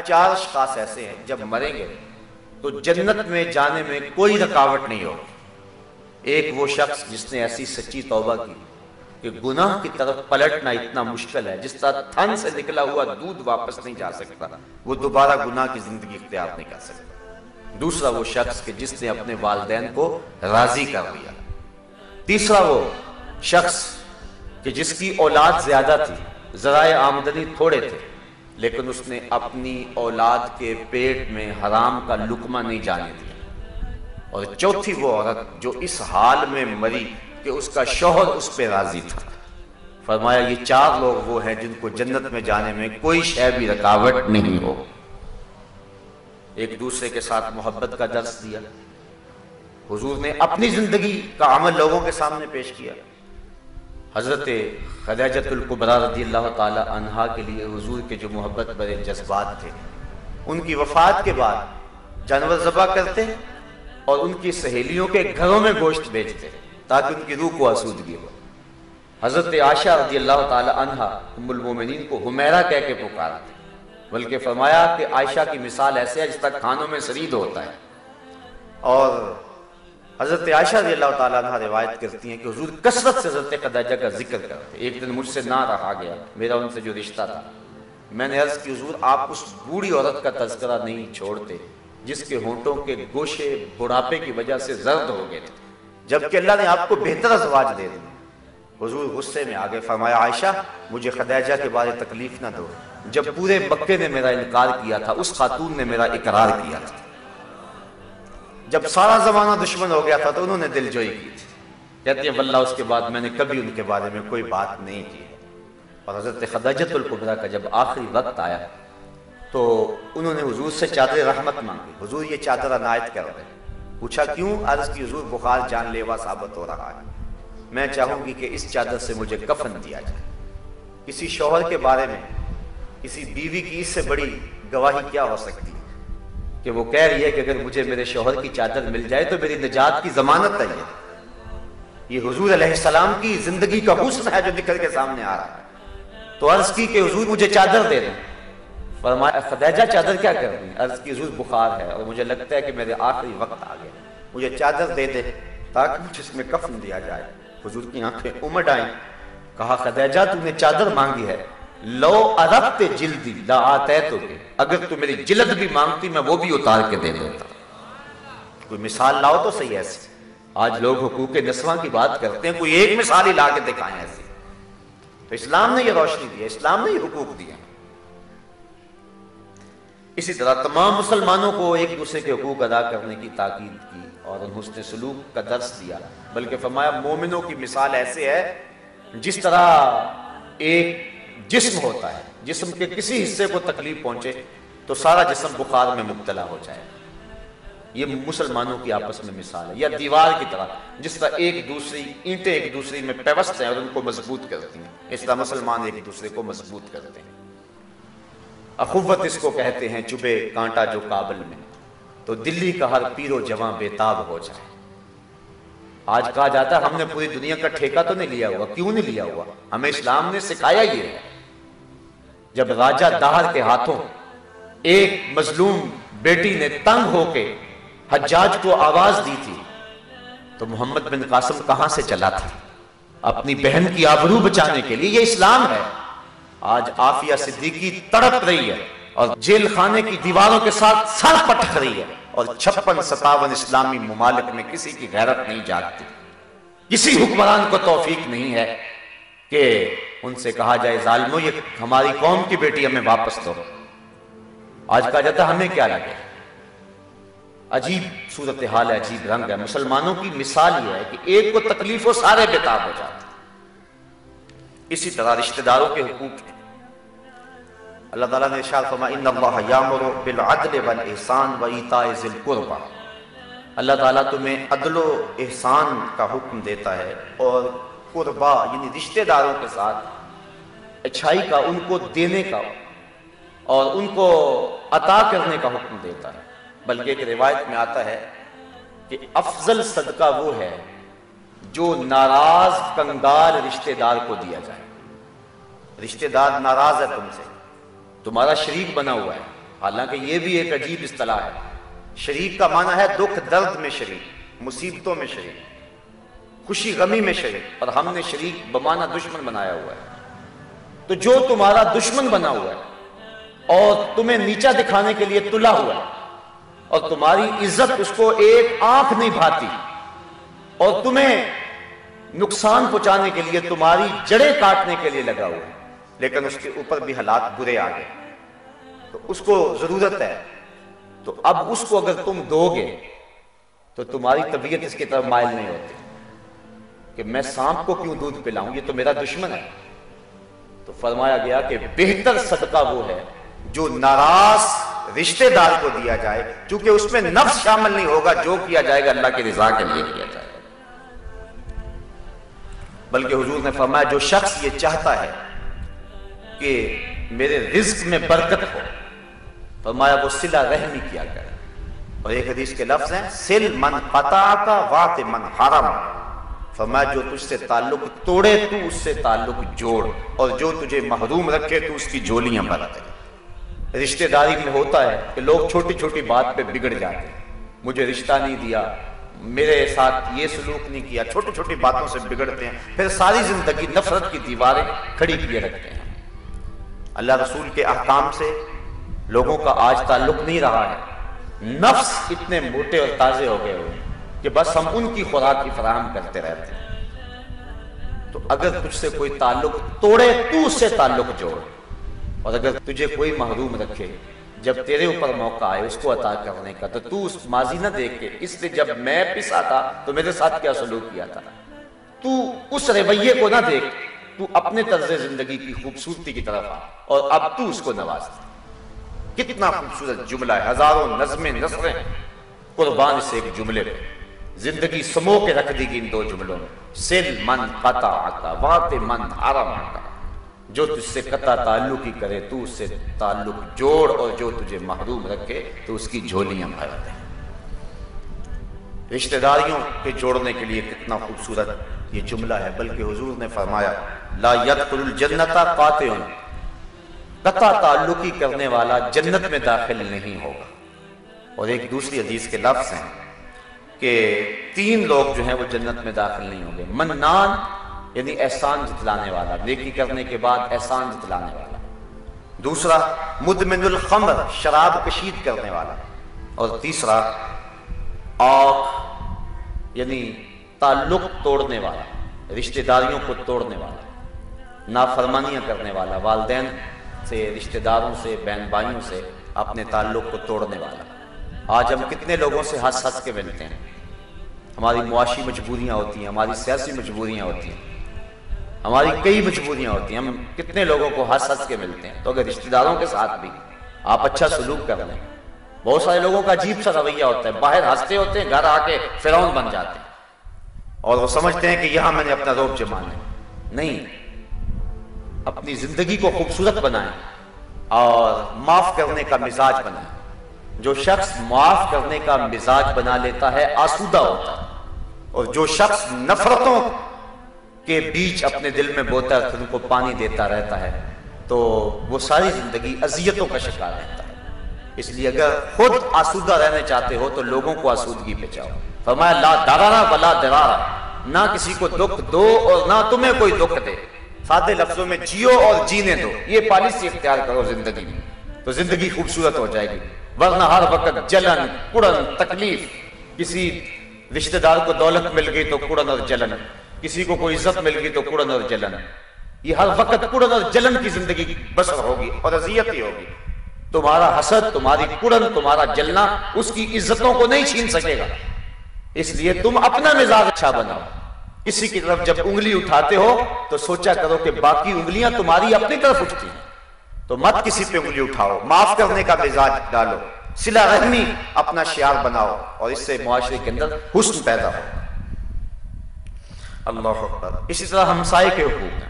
چار اشخاص ایسے ہیں جب مریں گے تو جنت میں جانے میں کوئی رکاوٹ نہیں ہوگی۔ ایک وہ شخص جس نے ایسی سچی توبہ کی کہ گناہ کی طرف پلٹنا اتنا مشکل ہے، جس طرح تھن سے نکلا ہوا دودھ واپس نہیں جا سکتا، وہ دوبارہ گناہ کی زندگی اختیار نہیں کر سکتا۔ دوسرا وہ شخص کہ جس نے اپنے والدین کو راضی کر لیا۔ تیسرا وہ شخص کہ جس کی اولاد زیادہ تھی، ذرائع آمدنی تھوڑے تھے، لیکن اس نے اپنی اولاد کے پیٹ میں حرام کا لقمہ نہیں جانے دیا۔ اور چوتھی وہ عورت جو اس حال میں مری کہ اس کا شوہر اس پہ راضی تھا۔ فرمایا یہ چار لوگ وہ ہیں جن کو جنت میں جانے میں کوئی شے بھی رکاوٹ نہیں ہو۔ ایک دوسرے کے ساتھ محبت کا درس دیا، حضور نے اپنی زندگی کا عمل لوگوں کے سامنے پیش کیا۔ حضرت خدیجہ الکبریٰ رضی اللہ تعالی عنہا کے لیے حضور کے جو محبت بڑے جذبات تھے، ان کی وفات کے بعد جانور ذبح کرتے اور ان کی سہیلیوں کے گھروں میں گوشت بیچتے تاکہ ان کی روح کو آسودگی ہو۔ حضرت عائشہ رضی اللہ تعالی عنہا ام المومنین کو حمیرہ کہہ کے پکارا تھا، بلکہ فرمایا کہ عائشہ کی مثال ایسے ہے جس طرح کھانوں میں سرید ہوتا ہے۔ اور حضرت عائشہ رضی اللہ تعالیٰ عنہ روایت کرتی ہیں کہ حضور کثرت سے حضرت خدیجہ کا ذکر کرتے۔ ایک دن مجھ سے نہ رہا گیا، میرا ان سے جو رشتہ تھا، میں نے عرض کی حضور آپ اس بوڑھی عورت کا تذکرہ نہیں چھوڑتے جس کے ہونٹوں کے گوشے بڑھاپے کی وجہ سے زرد ہو گئے تھے، جبکہ اللہ نے آپ کو بہتر ازواج دے دی۔ حضور غصے میں آگے فرمایا عائشہ مجھے خدیجہ کے بارے تکلیف نہ دو، جب پورے مکے نے میرا انکار کیا تھا اس خاتون نے میرا اقرار کیا تھا، جب سارا زمانہ دشمن ہو گیا تھا تو انہوں نے دل جوئی کی تھی۔ کہتے ہیں واللہ اس کے بعد میں نے کبھی ان کے بارے میں کوئی بات نہیں کی۔ اور حضرت خدیجہ الکبریٰ کا جب آخری وقت آیا تو انہوں نے حضور سے چادر رحمت مانگی، حضور یہ چادر عنایت کر دیں۔ پوچھا کیوں؟ عرض کی حضور بخار جان لیوا ثابت ہو رہا ہے، میں چاہوں گی کہ اس چادر سے مجھے کفن دیا جائے۔ کسی شوہر کے بارے میں کسی بیوی کی اس سے بڑی گواہی کیا ہو سکتی ہے کہ وہ کہہ رہی ہے کہ اگر مجھے میرے شوہر کی چادر مل جائے تو میری نجات کی ضمانت ہے۔ یہ حضور علیہ السلام کی زندگی کا حسن ہے جو نکل کے سامنے آ رہا ہے۔ تو عرض کی کہ حضور مجھے چادر دے دیں۔ فرمایا خدیجہ چادر کیا کر رہی ہے؟ عرض کی حضور بخار ہے اور مجھے لگتا ہے کہ میرے آخری وقت آ گیا، مجھے چادر دے دے تاکہ مجھے اس میں کفن دیا جائے۔ حضور کی آنکھیں امڑ آئیں، کہا خدیجہ تو نے چادر مانگی ہے، لو عرفت جلدی لا آتیتک، اگر تو میری جلد بھی مانگتی میں وہ بھی اتار کے دے دیتا۔ کوئی مثال لاؤ تو صحیح ایسی۔ آج لوگ حقوق نسواں کی بات کرتے ہیں، کوئی ایک مثال ہی لا کے دکھائیں ایسی۔ تو اسلام نے یہ روشنی دی ہے، اسلام نے یہ حقوق دیے۔ اسی طرح تمام مسلمانوں کو ایک دوسرے کے حقوق ادا کرنے کی تاکید کی اور ان حسن سلوک کا درس دیا، بلکہ فرمایا مومنوں کی مثال ایسے ہے جس طرح ایک جسم ہوتا ہے، جسم کے کسی حصے کو تکلیف پہنچے تو سارا جسم بخار میں مبتلا ہو جائے۔ یہ مسلمانوں کی آپس میں مثال ہے، یا دیوار کی طرح جس طرح اینٹیں ایک دوسری میں پیوست ہیں اور ان کو مضبوط کرتی ہیں، اس طرح مسلمان ایک دوسرے کو مضبوط کرتے ہیں۔ اخوت اس کو کہتے ہیں، چبھے کانٹا جو کابل میں تو دلی کا ہر پیر و جواں بےتاب ہو جائے۔ آج کہا جاتا ہے ہم نے پوری دنیا کا ٹھیکہ تو نہیں لیا ہوا، کیوں نہیں لیا ہوا؟ ہمیں اسلام نے سکھایا یہ ہے۔ جب راجہ داہر کے ہاتھوں ایک مظلوم بیٹی نے تنگ ہو کے حجاج کو آواز دی تھی تو محمد بن قاسم کہاں سے چلا تھا؟ اپنی بہن کی آبرو بچانے کے لیے۔ یہ اسلام ہے۔ آج عافیہ صدیقی تڑپ رہی ہے اور جیل خانے کی دیواروں کے ساتھ سر پٹک رہی ہے، اور 56-57 اسلامی ممالک میں کسی کی غیرت نہیں جاگتی، کسی حکمران کو توفیق نہیں ہے کہ ان سے کہا جائے ظالمو یہ ہماری قوم کی بیٹی ہمیں واپس دو۔ آج کہا جاتا ہے ہمیں کیا لگے؟ عجیب صورتحال ہے، عجیب رنگ ہے۔ مسلمانوں کی مثال یہ ہے کہ ایک کو تکلیف ہو سارے بےتاب ہو جاتے۔ اسی طرح رشتہ داروں کے حقوق ہیں۔ اللہ تعالیٰ نے ارشاد فرمایا ان اللہ یامر بالعدل والاحسان وایتاء ذی القربى، اللہ تعالیٰ تمہیں عدل و احسان کا حکم دیتا ہے اور قربا یعنی رشتہ داروں کے ساتھ اچھائی کا، ان کو دینے کا اور ان کو عطا کرنے کا حکم دیتا ہے۔ بلکہ ایک روایت میں آتا ہے کہ افضل صدقہ وہ ہے جو ناراض کنگال رشتہ دار کو دیا جائے۔ رشتہ دار ناراض ہے تم سے، تمہارا شریک بنا ہوا ہے، حالانکہ یہ بھی ایک عجیب اصطلاح ہے. شریک کا معنی ہے دکھ درد میں شریک، مصیبتوں میں شریک، خوشی غمی میں شریک، اور ہم نے شریک بمعنی دشمن بنایا ہوا ہے. تو جو تمہارا دشمن بنا ہوا ہے اور تمہیں نیچا دکھانے کے لیے تلا ہوا ہے اور تمہاری عزت اس کو ایک آنکھ نہیں بھاتی اور تمہیں نقصان پہنچانے کے لیے تمہاری جڑیں کاٹنے کے لیے لگا ہوا ہے، لیکن اس کے اوپر بھی حالات برے آ گئے، تو اس کو ضرورت ہے. تو اب اس کو اگر تم دو گے تو تمہاری طبیعت اس کی طرف مائل نہیں ہوتی کہ میں سانپ کو کیوں دودھ پلاؤں، یہ تو میرا دشمن ہے. تو فرمایا گیا کہ بہتر صدقہ وہ ہے جو ناراض رشتہ دار کو دیا جائے، چونکہ اس میں نفس شامل نہیں ہوگا، جو کیا جائے گا اللہ کی رضا کے لیے کیا جائے گا. بلکہ حضور نے فرمایا جو شخص یہ چاہتا ہے کہ میرے رزق میں برکت ہو، فرمایا وہ صلہ رحمی کیا کرے. اور ایک حدیث کے لفظ ہیں سل من قطعک وات من حرم، فرمایا جو تجھ سے تعلق توڑے تو اس سے تعلق جوڑ، اور جو تجھے محروم رکھے تو اس کی جولیاں بھر دے. رشتہ داری میں ہوتا ہے کہ لوگ چھوٹی چھوٹی بات پہ بگڑ جاتے ہیں، مجھے رشتہ نہیں دیا، میرے ساتھ یہ سلوک نہیں کیا، چھوٹی چھوٹی باتوں سے بگڑتے ہیں، پھر ساری زندگی نفرت کی دیواریں کھڑی کیے رکھتے ہیں. اللہ رسول کے احکام سے لوگوں کا آج تعلق نہیں رہا ہے، نفس اتنے موٹے اور تازے ہو گئے ہوئے کہ بس ہم ان کی خوراک کی فراہم کرتے رہتے ہیں. تو اگر تجھ سے کوئی تعلق توڑے تو اس سے تعلق جوڑ، اور اگر تجھے کوئی محروم رکھے جب تیرے اوپر موقع آئے اس کو عطا کرنے کا، تو اس ماضی نہ دیکھ کے اس لیے جب میں پسا تھا تو میرے ساتھ کیا سلوک کیا تھا، تو اس رویے کو نہ دیکھ، تو اپنے طرز زندگی کی خوبصورتی کی طرف آ اور اب تو اس کو نواز دے. کتنا خوبصورت جملہ ہے، ہزاروں نظمیں نثریں قربان سے ایک جملے پہ، زندگی سمو کے رکھ دی گئی ان دو جملوں میں. سل من قطعک وات من حرمک، جو تجھ سے قطع تعلق ہی کرے تو اس سے تعلق جوڑ، اور جو تجھے محروم رکھے تو اس کی جھولیاں بھر دے. رشتہ داریوں کے جوڑنے کے لیے کتنا خوبصورت یہ جملہ ہے. بلکہ حضور نے فرمایا لا يدخل الجنت قاطع، قطع تعلقی کرنے والا جنت میں داخل نہیں ہوگا. اور ایک دوسری حدیث کے لفظ ہیں کہ 3 لوگ جو ہیں وہ جنت میں داخل نہیں ہوں گے. منان یعنی احسان جتلانے والا، نیکی کرنے کے بعد احسان جتلانے والا. دوسرا مدمن الخمر، شراب کشید کرنے والا. اور تیسرا آنکھ یعنی تعلق توڑنے والا، رشتہ داریوں کو توڑنے والا، نافرمانیاں کرنے والا، والدین سے، رشتہ داروں سے، بہن بھائیوں سے اپنے تعلق کو توڑنے والا. آج ہم کتنے لوگوں سے ہنس ہنس کے ملتے ہیں، ہماری معاشی مجبوریاں ہوتی ہیں، ہماری سیاسی مجبوریاں ہوتی ہیں، ہماری کئی مجبوریاں ہوتی ہیں، ہم کتنے لوگوں کو ہنس ہنس کے ملتے ہیں. تو اگر رشتہ داروں کے ساتھ بھی آپ اچھا سلوک کر لیں. بہت سارے لوگوں کا عجیب سا رویہ ہوتا ہے، باہر ہنستے ہوتے ہیں، گھر آ کے فرعون بن جاتے ہیں اور وہ سمجھتے ہیں کہ یہاں میں نے اپنا روب جمانا ہے. نہیں، اپنی زندگی کو خوبصورت بنائیں اور معاف کرنے کا مزاج بنائیں. جو شخص معاف کرنے کا مزاج بنا لیتا ہے آسودہ ہوتا ہے، اور جو شخص نفرتوں کے بیچ اپنے دل میں بوتا ہے، ان کو پانی دیتا رہتا ہے، تو وہ ساری زندگی اذیتوں کا شکار رہتا ہے. اس لیے اگر خود آسودہ رہنا چاہتے ہو تو لوگوں کو آسودگی پہ چاہو. فرمایا لا ضرر ولا ضرار، نہ کسی کو دکھ دو اور نہ تمہیں کوئی دکھ دے. سادے لفظوں میں جیو اور جینے دو، یہ پالیسی اختیار کرو زندگی میں، تو زندگی خوبصورت ہو جائے گی. ورنہ ہر وقت جلن، کڑن، تکلیف. کسی رشتہ دار کو دولت مل گئی تو کڑن اور جلن، کسی کو کوئی عزت مل گئی تو کڑن اور جلن. یہ ہر وقت کڑن اور جلن کی زندگی بسر ہوگی اور اذیت ہی ہوگی. تمہارا حسد، تمہاری کڑن، تمہارا جلنا اس کی عزتوں کو نہیں چھین سکے گا. اس لیے تم اپنا مزاج اچھا بناؤ. کسی کی طرف جب انگلی اٹھاتے ہو تو سوچا کرو کہ باقی انگلیاں تمہاری اپنی طرف اٹھتی ہیں، تو مت کسی پہ انگلی اٹھاؤ. معاف کرنے کا مزاج ڈالو، صلہ رحمی اپنا شعار بناؤ، اور اس سے معاشرے کے اندر حسن پیدا ہو. اللہ اکبر. اسی طرح ہمسائے کے حقوق ہیں.